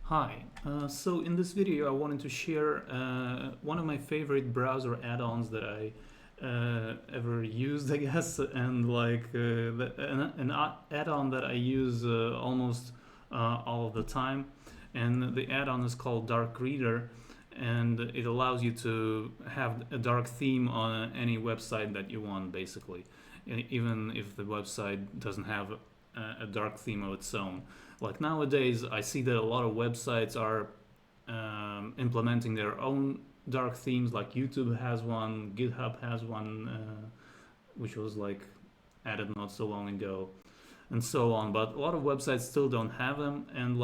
Hi, so in this video I wanted to share one of my favorite browser add-ons that I ever used, I guess, and an add-on that I use almost all of the time. And the add-on is called Dark Reader, and it allows you to have a dark theme on any website that you want, basically, even if the website doesn't have a dark theme of its own. Like nowadays, I see that a lot of websites are implementing their own dark themes. Like YouTube has one, GitHub has one, which was like added not so long ago, and so on. But a lot of websites still don't have them, and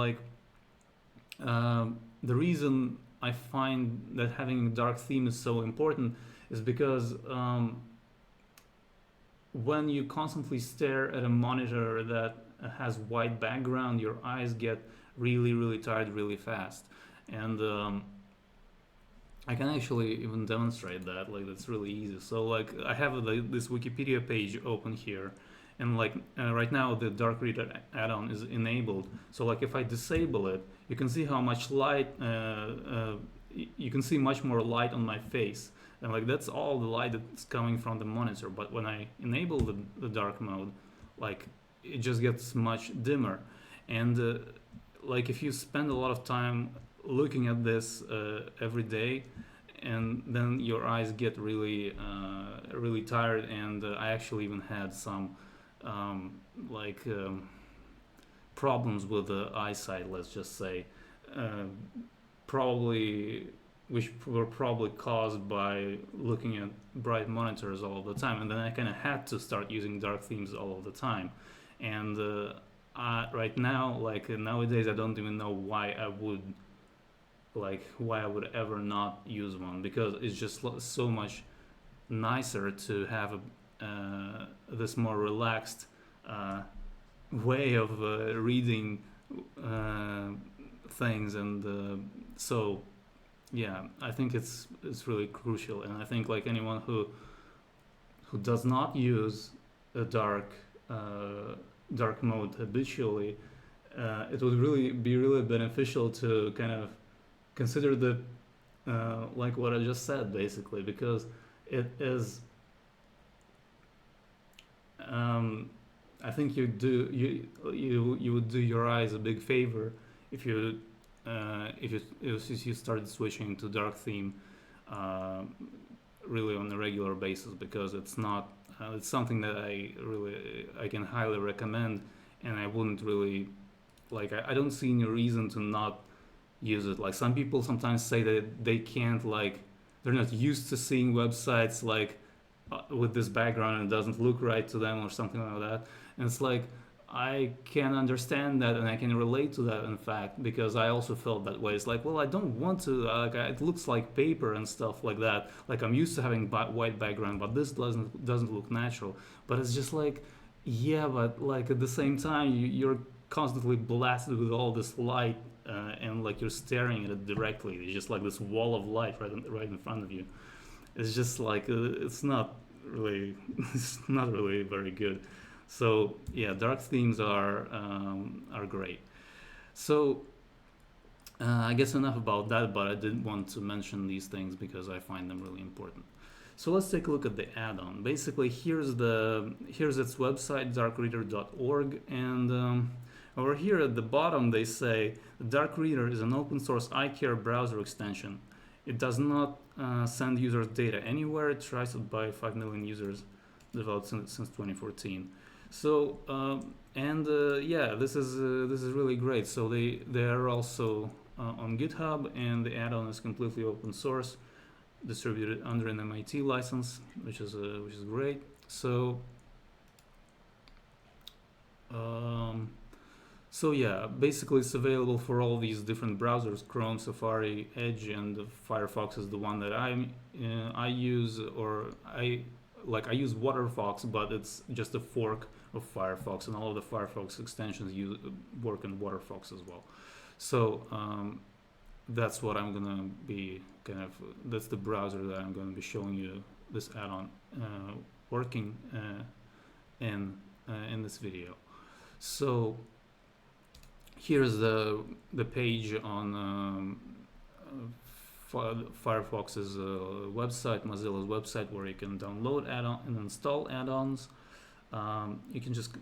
the reason I find that having a dark theme is so important is because when you constantly stare at a monitor that has white background, your eyes get really tired really fast. And I can actually even demonstrate that. Like that's really easy. So like I have this Wikipedia page open here, and right now the dark reader add-on is enabled. So like if I disable it, you can see how much light. You can see much more light on my face, and like that's all the light that's coming from the monitor. But when I enable the dark mode, like it just gets much dimmer. And like if you spend a lot of time looking at this every day, and then your eyes get really tired. And I actually even had some um, like problems with the eyesight, let's just say, uh, probably which were probably caused by looking at bright monitors all the time. And then I kind of had to start using dark themes all of the time. And right now, like nowadays, I don't even know why I would ever not use one, because it's just so much nicer to have this more relaxed uh, way of reading uh, things. And so yeah, I think it's really crucial. And I think like anyone who does not use a dark mode habitually, it would really be really beneficial to kind of consider the like what I just said, basically, because it is. Um, I think you would do your eyes a big favor if you started switching to dark theme uh, really on a regular basis, because it's something that I can highly recommend. And I wouldn't really I don't see any reason to not use it. Like some people sometimes say that they can't, like they're not used to seeing websites with this background, and it doesn't look right to them or something like that. And it's like I can understand that, and I can relate to that, in fact, because I also felt that way. It's like, well, I don't want to. It looks like paper and stuff like that. Like I'm used to having white background, but this doesn't look natural. But it's just like, yeah, but like at the same time, you're constantly blasted with all this light, and like you're staring at it directly. It's just like this wall of light right in front of you. It's just like it's not really it's not really very good. So yeah, dark themes are great. So I guess enough about that, but I did want to mention these things because I find them really important. So let's take a look at the add-on. Basically, here's its website, darkreader.org, and over here at the bottom they say the Dark Reader is an open source iCare browser extension. It does not send users data anywhere. It tries it by 5 million users developed since 2014. So yeah, this is really great. So they are also on GitHub, and the add-on is completely open source, distributed under an MIT license, which is great. So um, so yeah, basically it's available for all these different browsers: Chrome, Safari, Edge, and Firefox is the one that I use. Or I use Waterfox, but it's just a fork of Firefox, and all of the Firefox extensions work in Waterfox as well. So that's what I'm gonna be that's the browser that I'm gonna be showing you this add-on working in this video. So here's the page on Firefox's website, Mozilla's website, where you can download add-on and install add-ons. You can just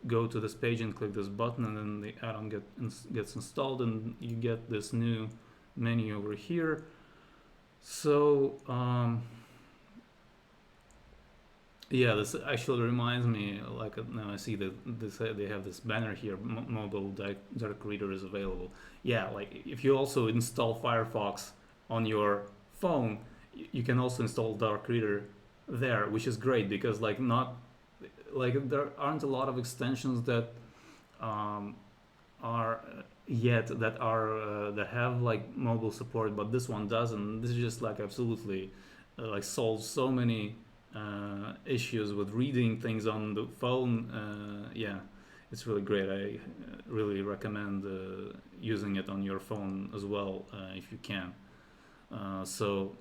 go to this page and click this button, and then the add-on gets installed, and you get this new menu over here. So yeah, this actually reminds me, like now I see that they have this banner here, mobile dark reader is available. Yeah, like if you also install Firefox on your phone, you can also install dark reader there, which is great, because like there aren't a lot of extensions that that have like mobile support, but this one doesn't. This is just like absolutely like solves so many issues with reading things on the phone. Yeah, it's really great. I really recommend using it on your phone as well if you can. So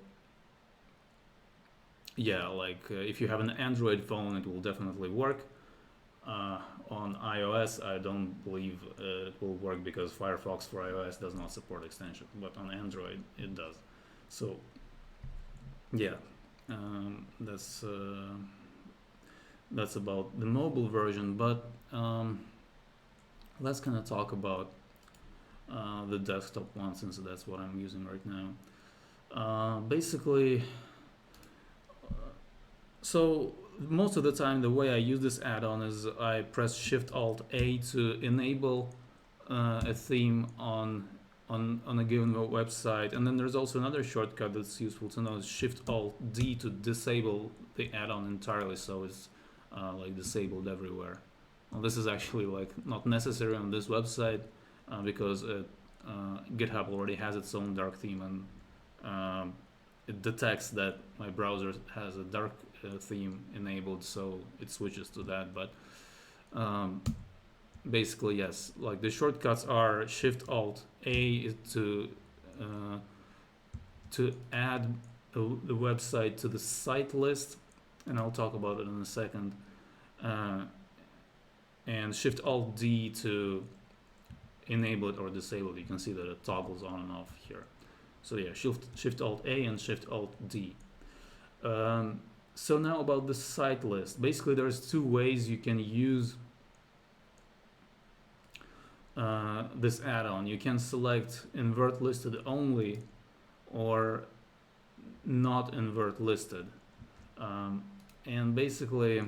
yeah, like if you have an Android phone, it will definitely work. On iOS, I don't believe it will work, because Firefox for iOS does not support extension, but on Android it does. So yeah, that's about the mobile version. But let's kind of talk about the desktop one, since that's what I'm using right now. Basically, so most of the time the way I use this add-on is I press Shift-Alt-A to enable a theme on a given website, and then there's also another shortcut that's useful to know, is Shift-Alt-D to disable the add-on entirely, so it's like disabled everywhere. Well, this is actually like not necessary on this website because GitHub already has its own dark theme, and it detects that my browser has a dark theme enabled, so it switches to that. But basically, yes, like the shortcuts are Shift-Alt-A to add the website to the site list, and I'll talk about it in a second, and Shift-Alt-D to enable it or disable it. You can see that it toggles on and off here. So yeah, Shift-Alt-A and Shift-Alt-D. So now about the site list. Basically, there's two ways you can use this add-on. You can select invert listed only or not invert listed. And basically,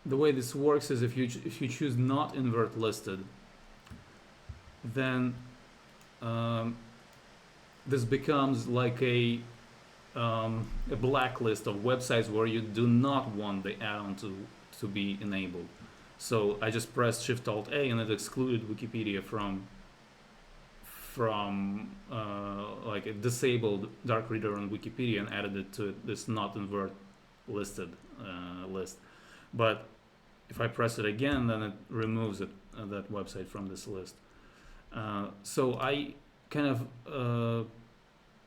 the way this works is if you choose not invert listed, then this becomes like a blacklist of websites where you do not want the add-on to be enabled. So I just pressed Shift-Alt-A and it excluded Wikipedia from like a disabled dark reader on Wikipedia and added it to this not invert listed list. But if I press it again, then it removes that website from this list. So I kind of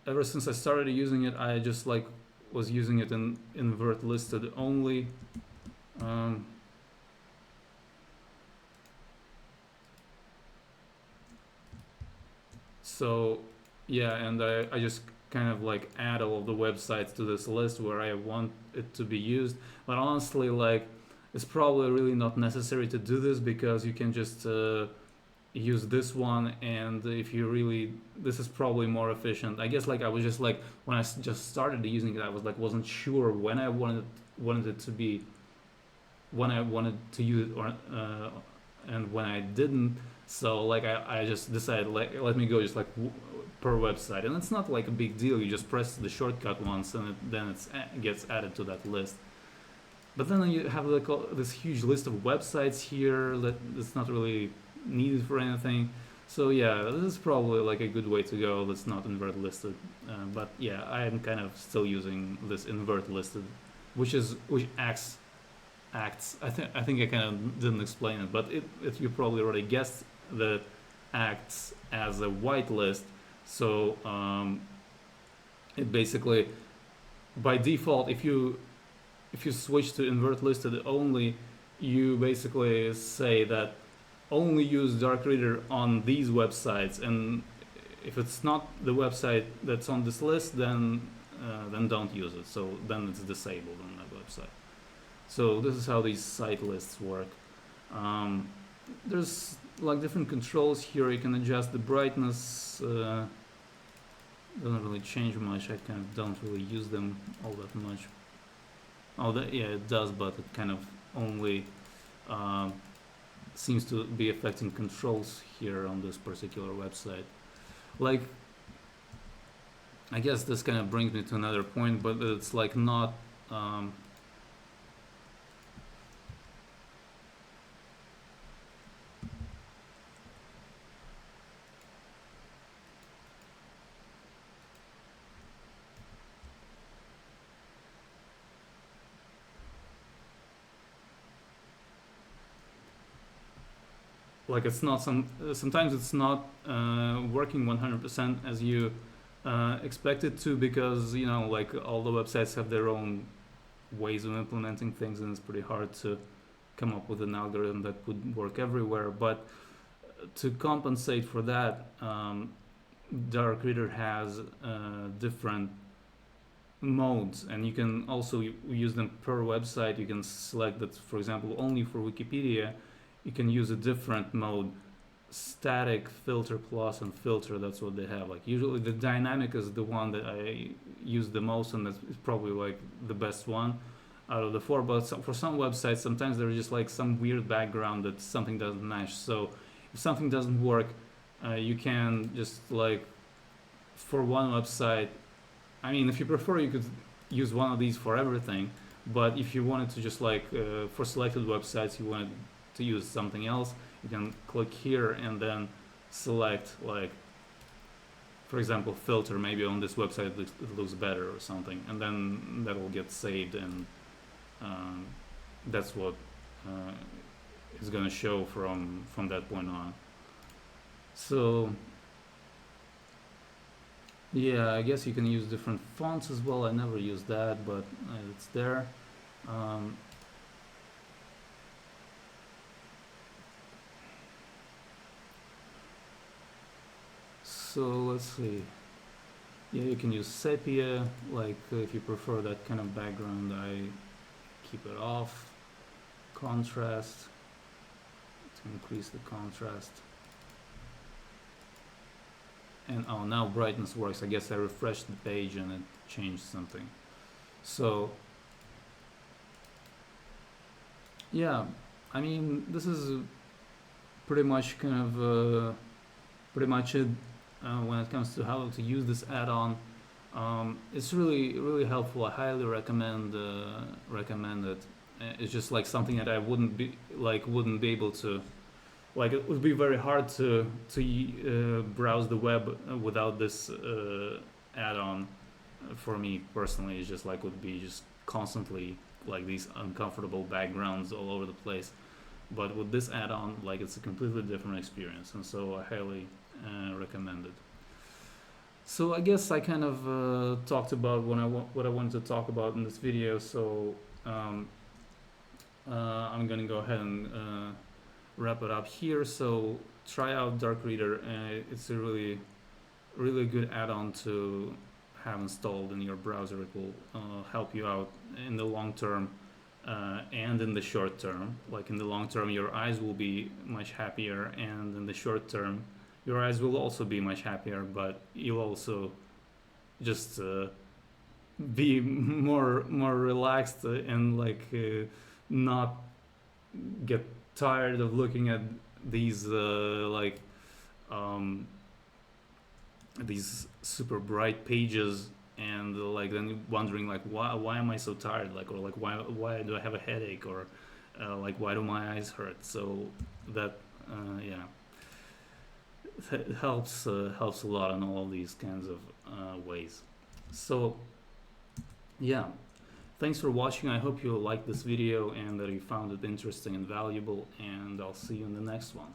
ever since I started using it, I just like was using it in invert listed only. So yeah, and I just kind of like add all of the websites to this list where I want it to be used. But honestly, like it's probably really not necessary to do this, because you can just use this one, and if you really, this is probably more efficient. I guess like I was just like, when I just started using it, I was like wasn't sure when I wanted it to be, when I wanted to use it, or and when I didn't. So like I just decided, like, let me go just like per website, and it's not like a big deal. You just press the shortcut once, and then it gets added to that list. But then you have like this huge list of websites here that's not really needed for anything. So yeah, this is probably like a good way to go. That's not invert listed. But yeah, I am kind of still using this invert listed, which acts. I think I kind of didn't explain it, but it you probably already guessed that it acts as a whitelist. So it basically, by default, if you if you switch to invert listed only, you basically say that only use dark reader on these websites, and if it's not the website that's on this list, then don't use it. So then it's disabled on that website. So this is how these site lists work. There's like different controls here. You can adjust the brightness. Doesn't really change much. I kind of don't really use them all that much. Oh, yeah, it does, but it kind of only seems to be affecting controls here on this particular website. Like, I guess this kind of brings me to another point, but it's like not like it's not sometimes it's not working 100% as you expect it to, because you know, like, all the websites have their own ways of implementing things, and it's pretty hard to come up with an algorithm that would work everywhere. But to compensate for that, dark reader has different modes, and you can also use them per website. You can select that, for example, only for Wikipedia you can use a different mode: static, filter plus, and filter. That's what they have. Like, usually the dynamic is the one that I use the most, and that's probably like the best one out of the four. But for some websites, sometimes there's just like some weird background that something doesn't match. So if something doesn't work, you can just, like, for one website, I mean, if you prefer, you could use one of these for everything. But if you wanted to just, like, for selected websites, you wanted to use something else, you can click here and then select, like, for example, filter. Maybe on this website it looks better or something, and then that will get saved, and that's what is going to show from that point on. So yeah, I guess you can use different fonts as well. I never use that, but it's there. So let's see. Yeah, you can use sepia, like, if you prefer that kind of background. I keep it off. Contrast, to increase the contrast. And oh, now brightness works. I guess I refreshed the page and it changed something. So yeah, I mean, this is pretty much it when it comes to how to use this add-on. It's really helpful. I highly recommend it. It's just like something that I wouldn't be able to, like, it would be very hard to browse the web without this add-on. For me personally, it's just like would be just constantly like these uncomfortable backgrounds all over the place. But with this add-on, like, it's a completely different experience, and so I highly recommend it. So I guess I kind of talked about what I wanted to talk about in this video. So I'm gonna go ahead and wrap it up here. So try out Dark Reader. It's a really good add-on to have installed in your browser. It will help you out in the long term and in the short term. Like, in the long term, your eyes will be much happier, and in the short term, your eyes will also be much happier, but you'll also just be more relaxed and like not get tired of looking at these these super bright pages, and like then wondering like why am I so tired, like, or like why do I have a headache, or like why do my eyes hurt. So that yeah, it helps a lot in all these kinds of ways. So yeah, thanks for watching. I hope you liked this video and that you found it interesting and valuable, and I'll see you in the next one.